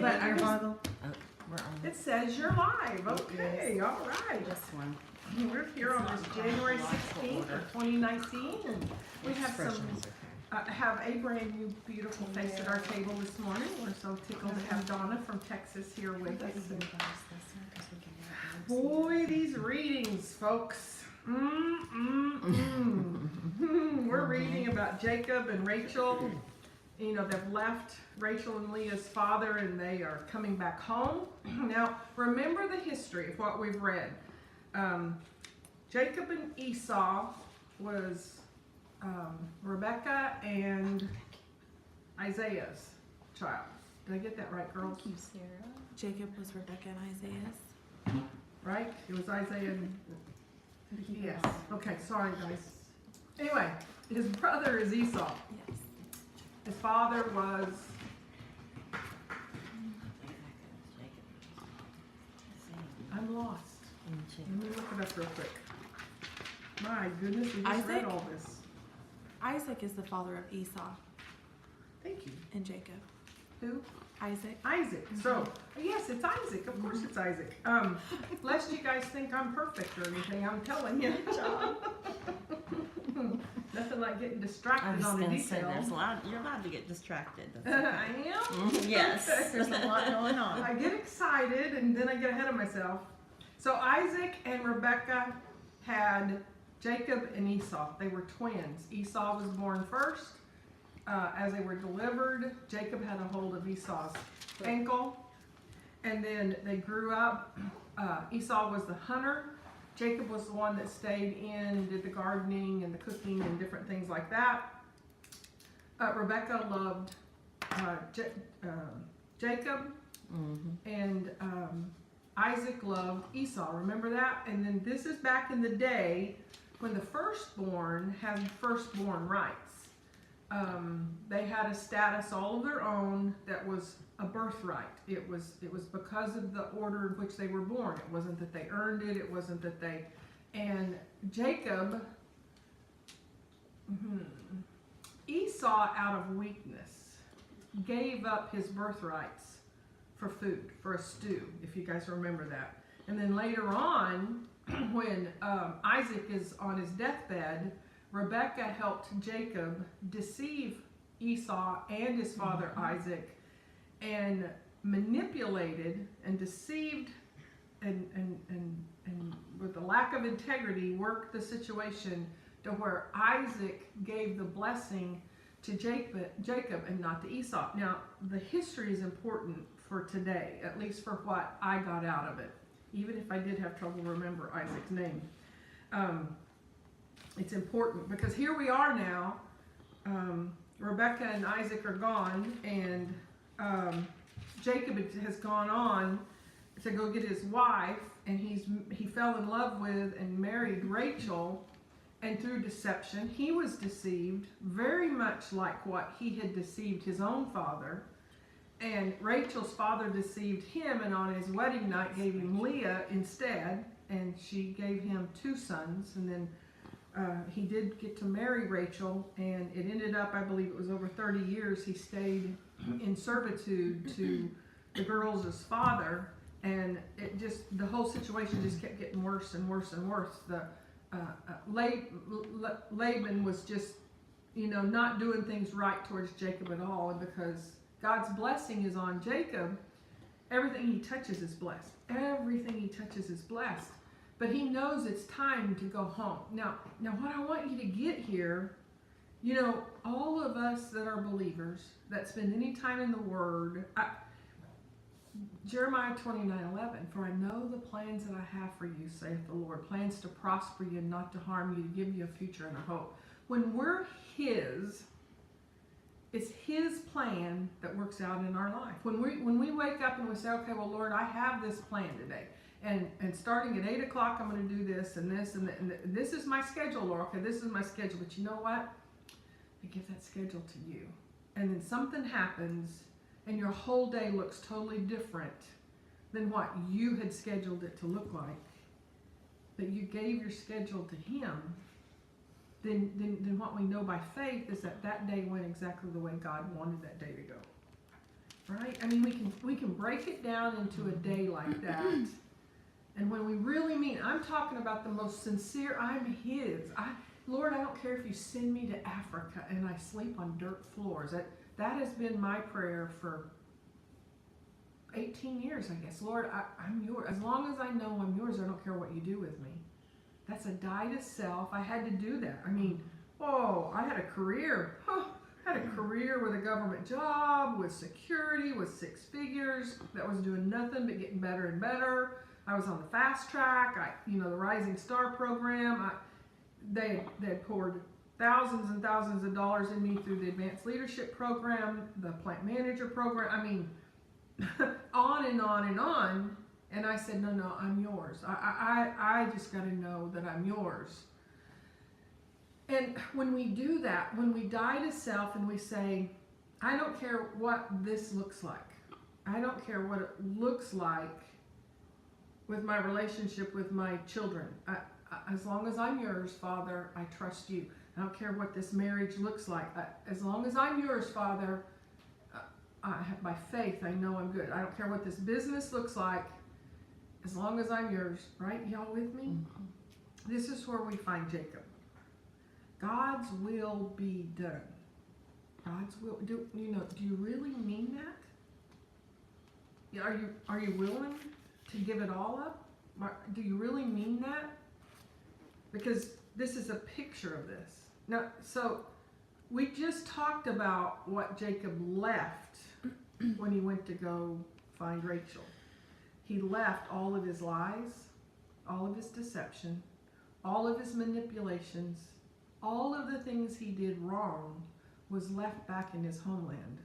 But our just- Bible, we're on It says you're live. Okay, all right. this one. We're here on this January 16th of 2019, and we have have a brand new beautiful face at our table this morning. We're so tickled to have Donna from Texas here with us. And boy, these readings, folks. We're reading about Jacob and Rachel. You know, they've left Rachel and Leah's father and they are coming back home. Now, remember the history of what we've read. Jacob and Esau was Rebecca and Isaiah's child. Did I get that right, girls? Thank you, Sarah. Jacob was Rebecca and Isaiah's. Right? It was Isaiah and... Yes. Okay, sorry, guys. Anyway, his brother is Esau. Yes. His father was... I'm lost. Let me look it up real quick. My goodness, we just read Isaac? all this. Isaac is the father of Esau Thank you. and Jacob. Who? Isaac. Isaac. So, yes, it's Isaac. Of course it's Isaac. Lest you guys think I'm perfect or anything, I'm telling you. Nothing like getting I distracted was on a going to say, detail. you're allowed to get distracted. I am? Yes, there's a lot going on. I get excited and then I get ahead of myself. So Isaac and Rebecca had Jacob and Esau. They were twins. Esau was born first. As they were delivered, Jacob had a hold of Esau's ankle. And then they grew up. Esau was the hunter. Jacob was the one that stayed in, did the gardening and the cooking and different things like that. Rebecca loved Jacob. And Isaac loved Esau. Remember that? And then this is back in the day when the firstborn had firstborn rights. They had a status all of their own that was a birthright. It was because of the order in which they were born. It wasn't that they earned it. It wasn't that they... And Jacob, Esau, out of weakness, gave up his birthrights for food, for a stew, if you guys remember that. And then later on, when Isaac is on his deathbed, Rebecca helped Jacob deceive Esau and his father Isaac, and manipulated and deceived and with a lack of integrity worked the situation to where Isaac gave the blessing to Jacob and not to Esau. Now, the history is important for today, at least for what I got out of it, even if I did have trouble remember Isaac's name. It's important because here we are now. Rebecca and Isaac are gone, and Jacob has gone on to go get his wife, and he fell in love with and married Rachel, and through deception he was deceived, very much like what he had deceived his own father. And Rachel's father deceived him, and on his wedding night gave him Leah instead, and she gave him 2 sons, and then he did get to marry Rachel, and it ended up, I believe it was over 30 years, he stayed in servitude to the girls' father, and it just, the whole situation just kept getting worse and worse and worse. Laban was just, you know, not doing things right towards Jacob at all, and because God's blessing is on Jacob, everything he touches is blessed. Everything he touches is blessed. But he knows it's time to go home. Now what I want you to get here, you know, all of us that are believers, that spend any time in the Word, Jeremiah 29:11, for I know the plans that I have for you, saith the Lord, plans to prosper you and not to harm you, to give you a future and a hope. When we're His, it's His plan that works out in our life. When we wake up and we say, okay, well, Lord, I have this plan today. And starting at 8 o'clock, I'm going to do this and this and this is my schedule, Lord. Okay, this is my schedule. But you know what? I give that schedule to you. And then something happens and your whole day looks totally different than what you had scheduled it to look like. That you gave your schedule to Him. Then what we know by faith is that day went exactly the way God wanted that day to go. Right? I mean, we can break it down into a day like that, and when we really mean, I'm talking about the most sincere, I'm His. Lord, I don't care if you send me to Africa and I sleep on dirt floors. That has been my prayer for 18 years, I guess. Lord, I'm yours. As long as I know I'm yours, I don't care what you do with me. That's a die to self. I had to do that. I mean, I had a career. I had a career with a government job, with security, with 6 figures, that was doing nothing but getting better and better. I was on the fast track. The Rising Star program. They had poured thousands and thousands of dollars in me through the Advanced Leadership program, the Plant Manager program. I mean, on and on and on. And I said, no, I'm yours. I just got to know that I'm yours. And when we do that, when we die to self and we say, I don't care what this looks like. I don't care what it looks like with my relationship with my children. As long as I'm yours, Father, I trust you. I don't care what this marriage looks like. As long as I'm yours, Father, by faith, I know I'm good. I don't care what this business looks like. As long as I'm yours. Right? Y'all with me? Mm-hmm. This is where we find Jacob. God's will be done. God's will. Do you really mean that? Are you willing to give it all up? Do you really mean that? Because this is a picture of this. Now, so we just talked about what Jacob left when he went to go find Rachel. He left all of his lies, all of his deception, all of his manipulations, all of the things he did wrong was left back in his homeland.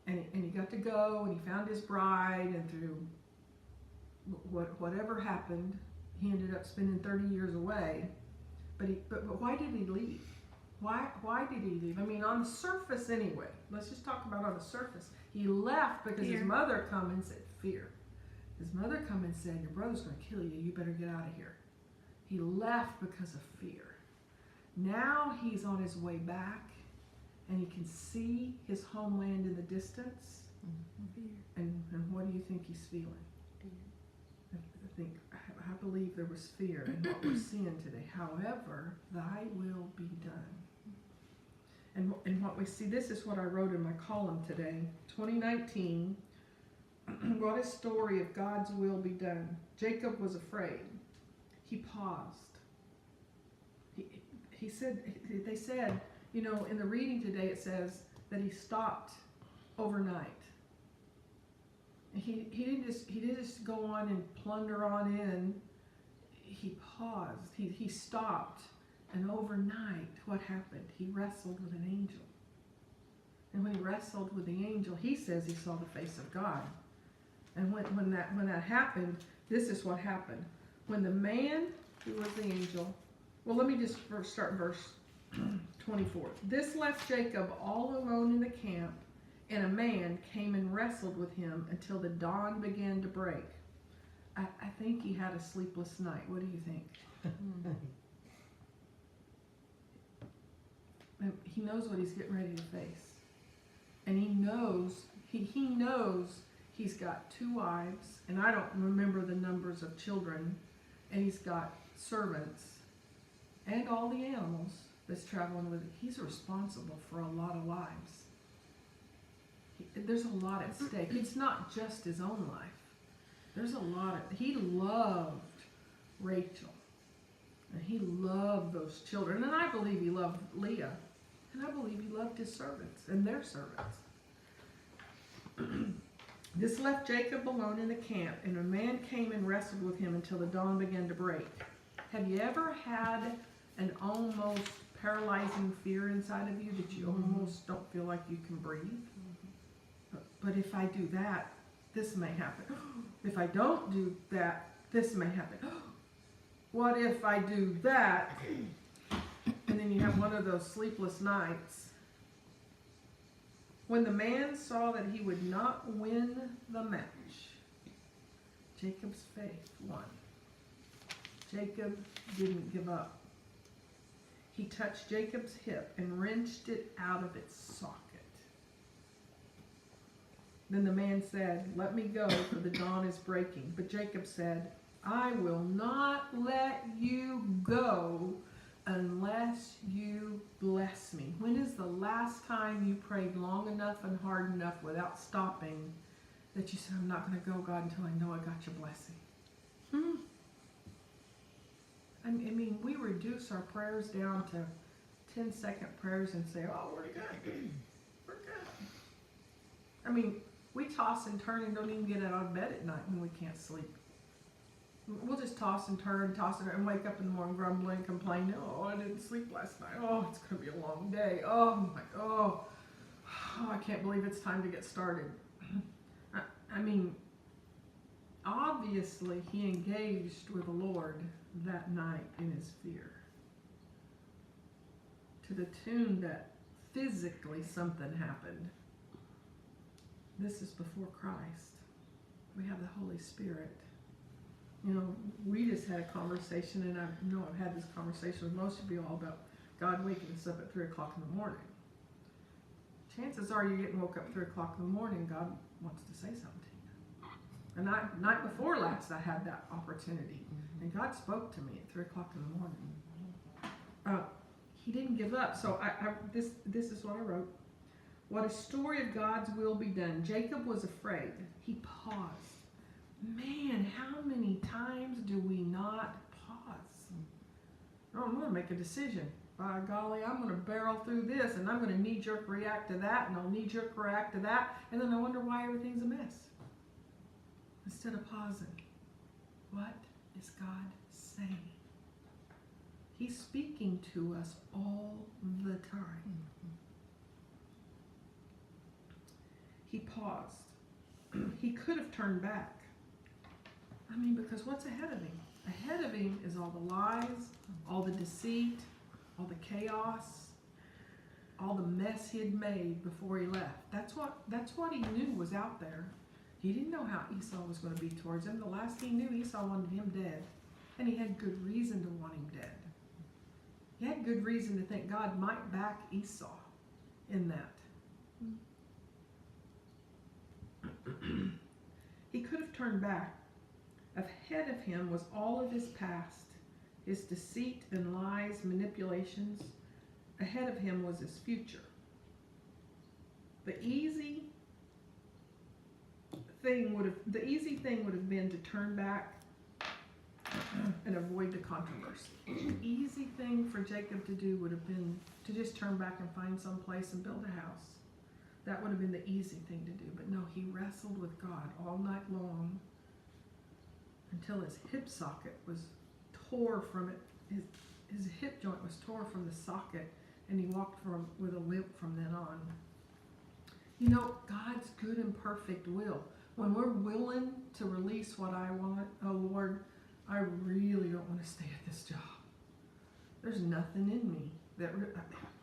And he got to go, and he found his bride, and through whatever happened, he ended up spending 30 years away. But why did he leave? Why did he leave? I mean, on the surface anyway. Let's just talk about on the surface. He left because his mother come and said, fear. His mother come and said, your brother's going to kill you. You better get out of here. He left because of fear. Now he's on his way back, and he can see his homeland in the distance. And what do you think he's feeling? I believe there was fear in what we're seeing today. However, thy will be done. And what we see, this is what I wrote in my column today. 2019, what a story of God's will be done. Jacob was afraid. He paused. They said, in the reading today it says that he stopped overnight. He didn't just go on and plunder on in. He paused. He stopped. And overnight, what happened? He wrestled with an angel. And when he wrestled with the angel, he says he saw the face of God. And when that happened, this is what happened. When the man who was the angel, well, let me just start verse 24. This left Jacob all alone in the camp, and a man came and wrestled with him until the dawn began to break. I think he had a sleepless night. What do you think? He knows what he's getting ready to face. And he knows he's got 2 wives, and I don't remember the numbers of children, and he's got servants, and all the animals that's traveling with him. He's responsible for a lot of lives. There's a lot at stake. It's not just his own life. There's a lot he loved Rachel. And he loved those children. And I believe he loved Leah. And I believe he loved his servants and their servants. This left Jacob alone in the camp, and a man came and wrestled with him until the dawn began to break. Have you ever had an almost paralyzing fear inside of you that you almost don't feel like you can breathe? But if I do that, this may happen. If I don't do that, this may happen. What if I do that? And then you have one of those sleepless nights. When the man saw that he would not win the match, Jacob's faith won. Jacob didn't give up. He touched Jacob's hip and wrenched it out of its socket. Then the man said, "Let me go, for the dawn is breaking." But Jacob said, "I will not let you go unless you bless me." When is the last time you prayed long enough and hard enough without stopping that you said, "I'm not going to go, God, until I know I got your blessing"? I mean, we reduce our prayers down to 10-second prayers and say, "Oh, we're good. We're good." I mean, we toss and turn and don't even get out of bed at night when we can't sleep. We'll just toss and turn, and wake up in the morning grumbling and complaining, "Oh, I didn't sleep last night. Oh, it's going to be a long day. Oh, I can't believe it's time to get started." I mean, obviously he engaged with the Lord that night in his fear, to the tune that physically something happened. This is before Christ. We have the Holy Spirit. You know, we just had a conversation, and I know I've had this conversation with most of you all about God waking us up at 3 o'clock in the morning. Chances are you're getting woke up at 3 o'clock in the morning, God wants to say something to you. And night before last, I had that opportunity, and God spoke to me at 3 o'clock in the morning. He didn't give up. So this is what I wrote. What a story of God's will be done. Jacob was afraid. He paused. Man, how many times do we not pause? Oh, I'm going to make a decision. By golly, I'm going to barrel through this, and I'm going to knee-jerk react to that, and I'll knee-jerk react to that, and then I wonder why everything's a mess. Instead of pausing, what is God saying? He's speaking to us all the time. He paused. He could have turned back. I mean, because what's ahead of him? Ahead of him is all the lies, all the deceit, all the chaos, all the mess he had made before he left. That's what he knew was out there. He didn't know how Esau was going to be towards him. The last he knew, Esau wanted him dead. And he had good reason to want him dead. He had good reason to think God might back Esau in that. He could have turned back. Ahead of him was all of his past, his deceit and lies, manipulations. Ahead of him was his future. The easy thing would have been to turn back and avoid the controversy. The easy thing for Jacob to do would have been to just turn back and find some place and build a house. That would have been the easy thing to do. But no, he wrestled with God all night long until his hip socket was tore from it. His hip joint was tore from the socket, and he walked with a limp from then on. You know, God's good and perfect will. When we're willing to release what I want, "Oh Lord, I really don't want to stay at this job. There's nothing in me that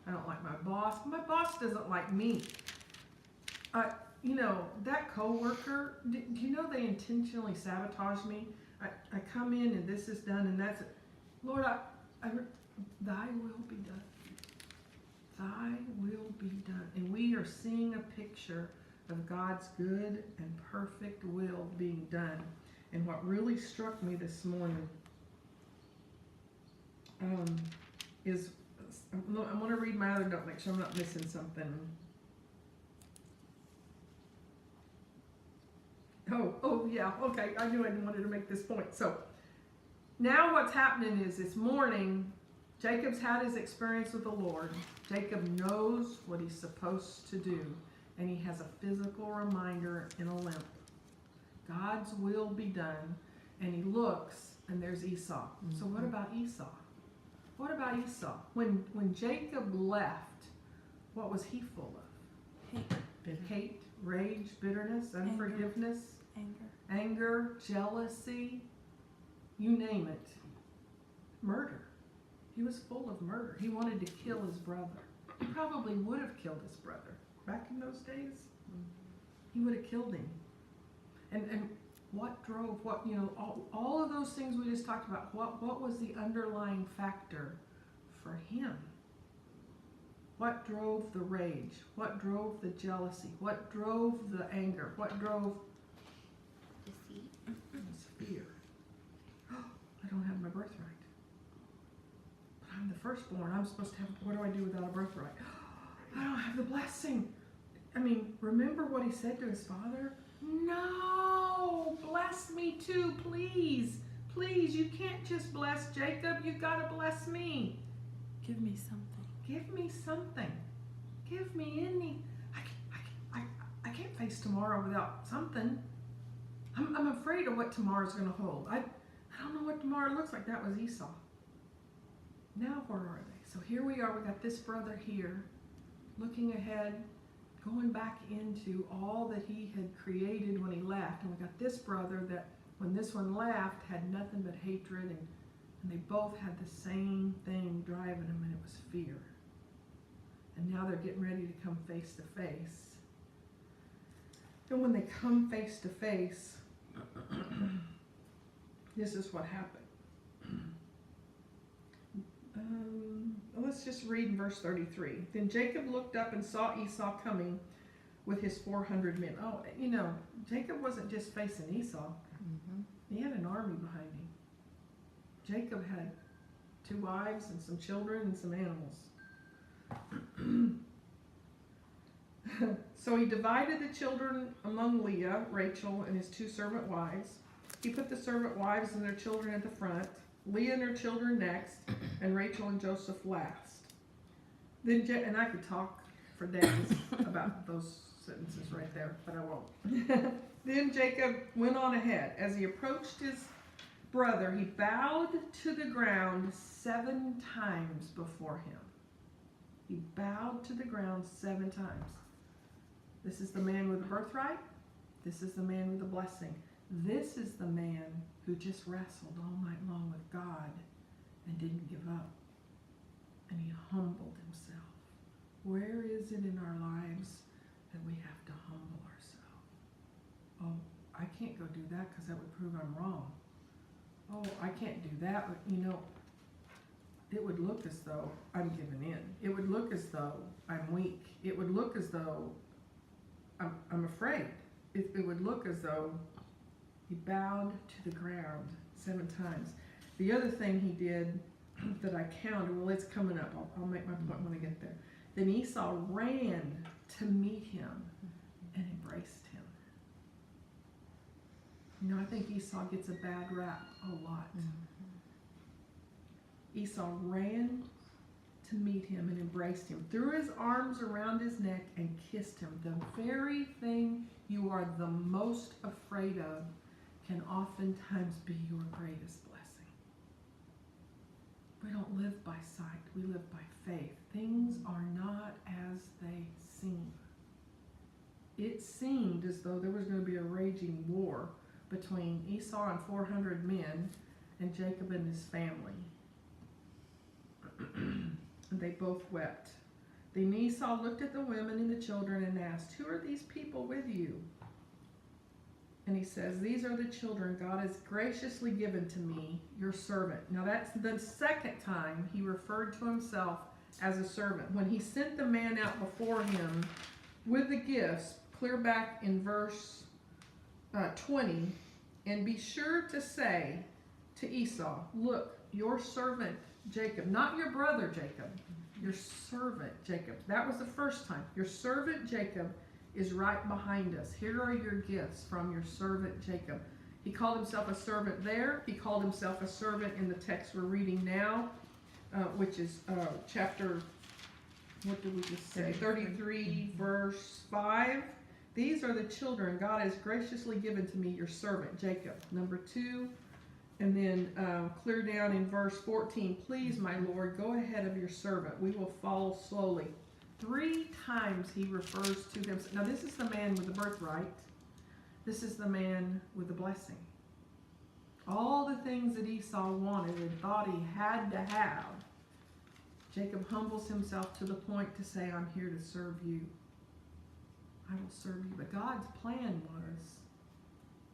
I don't like my boss. My boss doesn't like me. You know, that coworker, do you know they intentionally sabotage me? I come in and this is done and that's it. Lord, thy will be done. Thy will be done." And we are seeing a picture of God's good and perfect will being done. And what really struck me this morning is, I'm going to read my other note, make sure I'm not missing something. Oh yeah, okay, I knew I wanted to make this point. So now what's happening is this morning, Jacob's had his experience with the Lord. Jacob knows what he's supposed to do, and he has a physical reminder in a limp. God's will be done, and he looks, and there's Esau. So what about Esau? What about Esau? When Jacob left, what was he full of? Hate, rage, bitterness, unforgiveness, anger, jealousy, you name it. Murder. He was full of murder. He wanted to kill his brother. He probably would have killed his brother. Back in those days, he would have killed him. And what drove, all of those things we just talked about, what was the underlying factor for him? What drove the rage? What drove the jealousy? What drove the anger? What drove Deceit. this fear? I don't have my birthright. But I'm the firstborn. I'm supposed to have, what do I do without a birthright? I don't have the blessing. I mean, remember what he said to his father? No, bless me too, please. Please, you can't just bless Jacob. You gotta bless me. Give me something. Give me something. Give me any. I can't face tomorrow without something. I'm afraid of what tomorrow's going to hold. I don't know what tomorrow looks like. That was Esau. Now where are they? So here we are. We got this brother here, looking ahead, going back into all that he had created when he left. And we got this brother that when this one left had nothing but hatred, and they both had the same thing driving them, and it was fear. And now they're getting ready to come face to face. And when they come face to face, this is what happened. Let's just read verse 33. Then Jacob looked up and saw Esau coming with his 400 men. Oh, you know, Jacob wasn't just facing Esau. Mm-hmm. He had an army behind him. Jacob had 2 wives and some children and some animals. So he divided the children among Leah, Rachel, and his 2 servant wives. He put the servant wives and their children at the front, Leah and her children next, and Rachel and Joseph last. Then, and I could talk for days about those sentences right there, but I won't. Then Jacob went on ahead. As he approached his brother, he bowed to the ground 7 times before him. He bowed to the ground 7 times. This is the man with the birthright. This is the man with the blessing. This is the man who just wrestled all night long with God and didn't give up. And he humbled himself. Where is it in our lives that we have to humble ourselves? Oh, I can't go do that because that would prove I'm wrong. Oh, I can't do that. But, you know, it would look as though I'm giving in. It would look as though I'm weak. It would look as though I'm afraid. It would look as though he bowed to the ground 7 times. The other thing he did that I counted, well, it's coming up. I'll make my point when I get there. Then Esau ran to meet him and embraced him. You know, I think Esau gets a bad rap a lot. Esau ran to meet him and embraced him, threw his arms around his neck and kissed him. The very thing you are the most afraid of can oftentimes be your greatest blessing. We don't live by sight, we live by faith. Things are not as they seem. It seemed as though there was going to be a raging war between Esau and 400 men and Jacob and his family. And they both wept. Then Esau looked at the women and the children and asked, "Who are these people with you?" And he says, "These are the children God has graciously given to me, your servant." Now that's the second time he referred to himself as a servant. When he sent the man out before him with the gifts, clear back in verse 20, "And be sure to say to Esau, look, your servant Jacob," not your brother Jacob, your servant Jacob. That was the first time. Your servant Jacob is right behind us. Here are your gifts from your servant Jacob. He called himself a servant there. He called himself a servant in the text we're reading now, which is chapter, what did we just say? 33, verse 5. "These are the children God has graciously given to me, your servant Jacob." Number 2. And then clear down in verse 14, "Please, my Lord, go ahead of your servant. We will follow slowly." 3 times he refers to them. Now this is the man with the birthright. This is the man with the blessing. All the things that Esau wanted and thought he had to have, Jacob humbles himself to the point to say, "I'm here to serve you. I will serve you." But God's plan was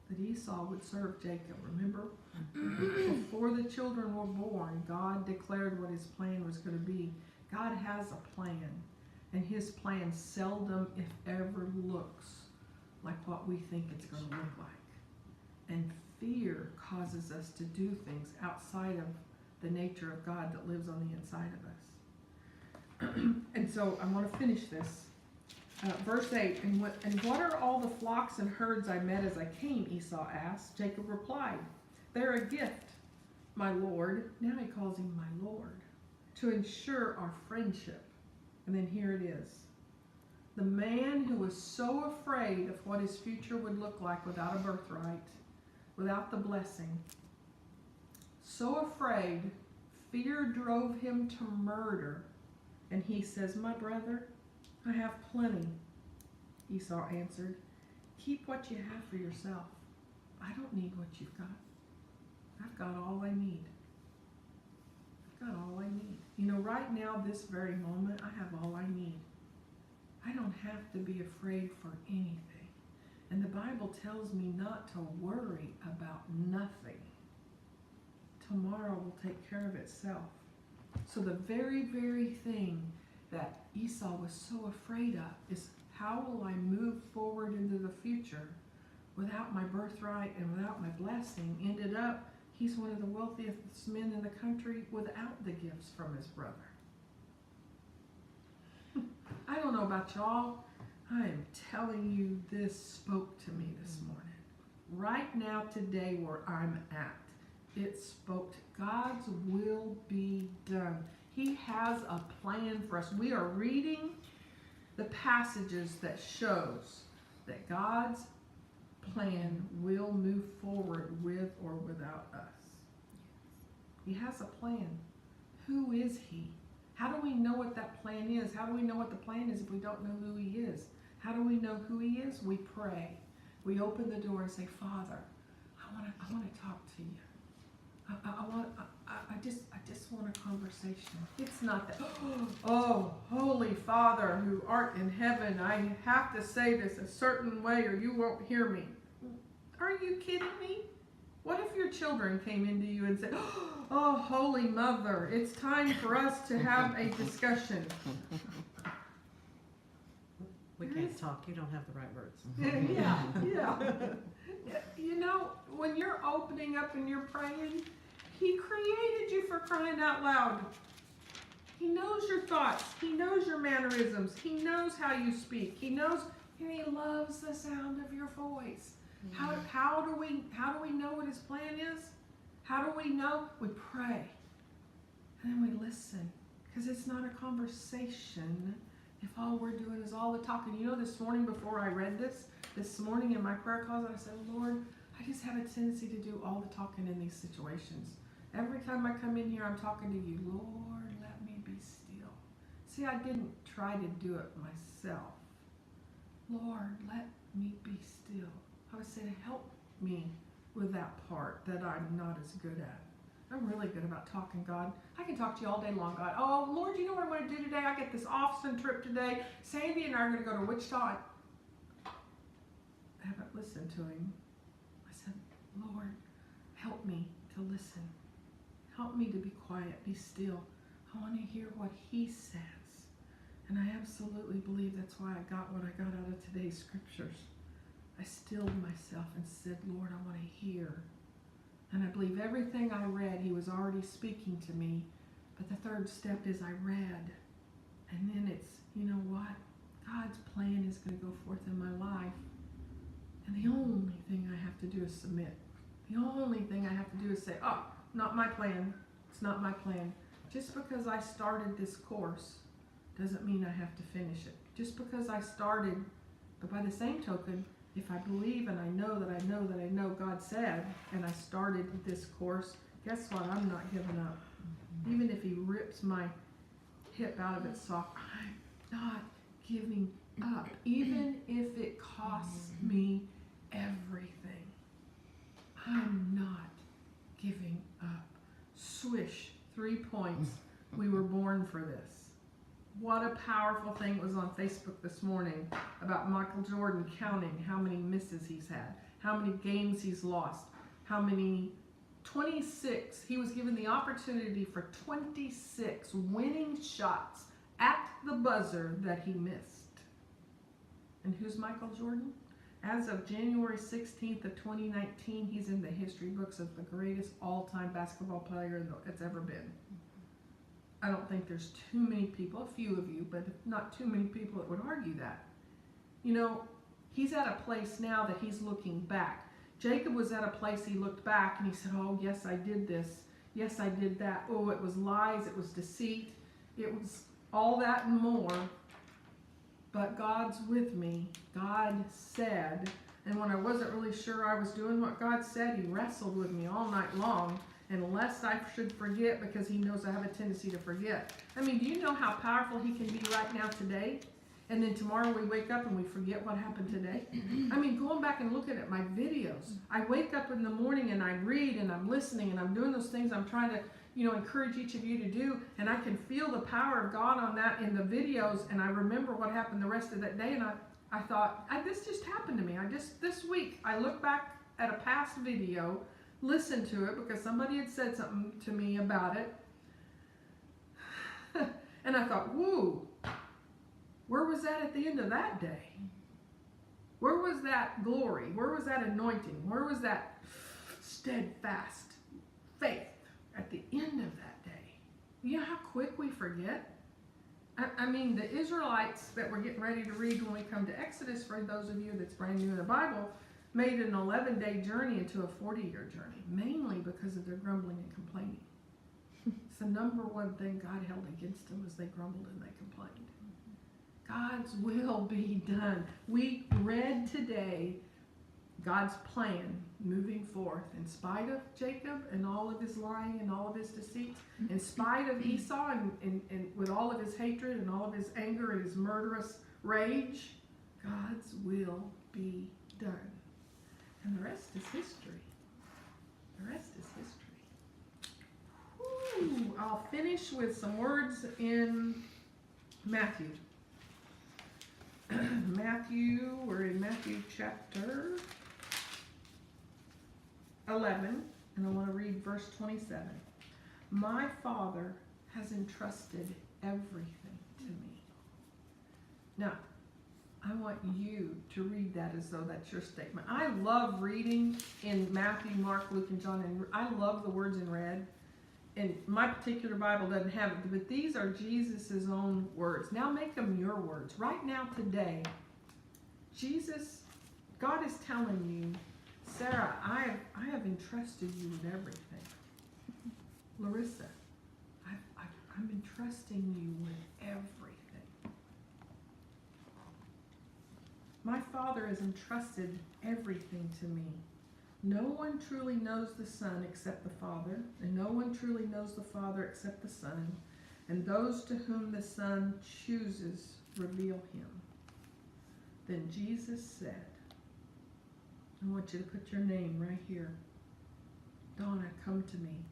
that Esau would serve Jacob. Remember? Before the children were born, God declared what his plan was going to be. God has a plan. And his plan seldom, if ever, looks like what we think it's going to look like. And fear causes us to do things outside of the nature of God that lives on the inside of us. And so I want to finish this. Verse 8, and what are all the flocks and herds I met as I came? Esau asked. Jacob replied, they're a gift, my Lord. Now he calls him my Lord, to ensure our friendship. And then here it is. The man who was so afraid of what his future would look like without a birthright, without the blessing, so afraid, fear drove him to murder. And he says, my brother, I have plenty. Esau answered, keep what you have for yourself. I don't need what you've got. I've got all I need. I've got all I need. You know, right now, this very moment, I have all I need. I don't have to be afraid for anything. And the Bible tells me not to worry about nothing. Tomorrow will take care of itself. So the very, very thing that Esau was so afraid of is, how will I move forward into the future without my birthright and without my blessing? Ended up, he's one of the wealthiest men in the country without the gifts from his brother. I don't know about y'all. I am telling you, this spoke to me this morning. Right now, today, where I'm at, it spoke to God's will be done. He has a plan for us. We are reading the passages that shows that God's plan will move forward with or without us. He has a plan. Who is he? How do we know what that plan is? How do we know what the plan is if we don't know who he is? How do we know who he is? We pray. We open the door and say, Father, I want to talk to you. I just want a conversation. It's not that, oh, Holy Father who art in heaven, I have to say this a certain way or you won't hear me. Are you kidding me? What if your children came into you and said, oh, Holy Mother, it's time for us to have a discussion. We can't talk. You don't have the right words. Yeah. You know, when you're opening up and you're praying, he created you for crying out loud. He knows your thoughts. He knows your mannerisms. He knows how you speak. He knows, and he loves the sound of your voice. How do we know what his plan is? How do we know? We pray. And then we listen. Because it's not a conversation if all we're doing is all the talking. You know, this morning before I read this morning in my prayer closet, I said, Lord, I just have a tendency to do all the talking in these situations. Every time I come in here, I'm talking to you. Lord, let me be still. See, I didn't try to do it myself. Lord, let me be still. I would say, help me with that part that I'm not as good at. I'm really good about talking, God. I can talk to you all day long, God. Oh, Lord, you know what I'm going to do today? I get this Austin trip today. Sandy and I are going to go to Wichita. I haven't listened to him. I said, Lord, help me to listen. Help me to be quiet, be still. I want to hear what he says. And I absolutely believe that's why I got what I got out of today's scriptures. I stilled myself and said, Lord, I want to hear. And I believe everything I read, he was already speaking to me. But the third step is I read. And then it's, you know what? God's plan is going to go forth in my life. And the only thing I have to do is submit. The only thing I have to do is say, oh, not my plan. It's not my plan. Just because I started this course doesn't mean I have to finish it. Just because I started, but by the same token, if I believe and I know that I know that I know God said, and I started this course, guess what? I'm not giving up. Even if he rips my hip out of its socket, I'm not giving up. Even if it costs me everything, I'm not giving up. Swish, 3 points. We were born for this. What a powerful thing was on Facebook this morning about Michael Jordan counting how many misses he's had, how many games he's lost, how many, 26. He was given the opportunity for 26 winning shots at the buzzer that he missed. And who's Michael Jordan? As of January 16th of 2019, he's in the history books as the greatest all-time basketball player that's ever been. I don't think there's too many people, a few of you, but not too many people that would argue that. You know, he's at a place now that he's looking back. Jacob was at a place he looked back and he said, oh, yes, I did this. Yes, I did that. Oh, it was lies. It was deceit. It was all that and more. But God's with me. God said, and when I wasn't really sure I was doing what God said, he wrestled with me all night long. And lest I should forget, because he knows I have a tendency to forget. I mean, do you know how powerful he can be right now today? And then tomorrow we wake up and we forget what happened today. I mean, going back and looking at my videos, I wake up in the morning and I read and I'm listening and I'm doing those things I'm trying to, encourage each of you to do. And I can feel the power of God on that in the videos. And I remember what happened the rest of that day. And I thought, this just happened to me. This week, I looked back at a past video, listened to it because somebody had said something to me about it. And I thought, whoa. Where was that at the end of that day? Where was that glory? Where was that anointing? Where was that steadfast faith at the end of that day? You know how quick we forget? I mean, the Israelites that we're getting ready to read when we come to Exodus, for those of you that's brand new in the Bible, made an 11-day journey into a 40-year journey, mainly because of their grumbling and complaining. It's the number one thing God held against them was they grumbled and they complained. God's will be done. We read today God's plan moving forth in spite of Jacob and all of his lying and all of his deceit, in spite of Esau and with all of his hatred and all of his anger and his murderous rage. God's will be done. And the rest is history. The rest is history. Whew. I'll finish with some words in Matthew. We're in Matthew chapter 11, and I want to read verse 27. My Father has entrusted everything to me. Now, I want you to read that as though that's your statement. I love reading in Matthew, Mark, Luke, and John, and I love the words in red. And my particular Bible doesn't have it, but these are Jesus' own words. Now make them your words. Right now, today, God is telling you, Sarah, I have entrusted you with everything. Larissa, I'm entrusting you with everything. My Father has entrusted everything to me. No one truly knows the Son except the Father, and no one truly knows the Father except the Son, and those to whom the Son chooses reveal him. Then Jesus said, I want you to put your name right here. Donna, come to me.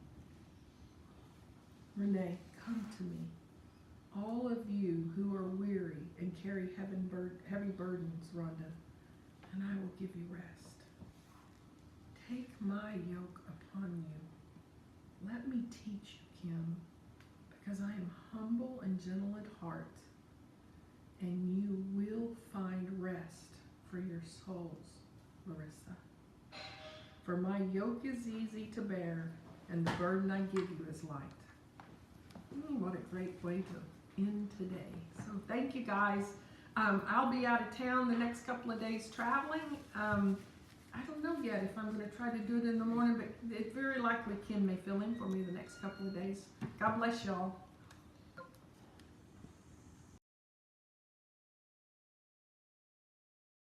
Renee, come to me. All of you who are weary and carry heavy burdens, Rhonda, and I will give you rest. Take my yoke upon you. Let me teach you, Kim, because I am humble and gentle at heart, and you will find rest for your souls, Larissa. For my yoke is easy to bear, and the burden I give you is light. What a great way to end today. So thank you, guys. I'll be out of town the next couple of days traveling. I don't know yet if I'm going to try to do it in the morning, but it's very likely Kim may fill in for me the next couple of days. God bless y'all.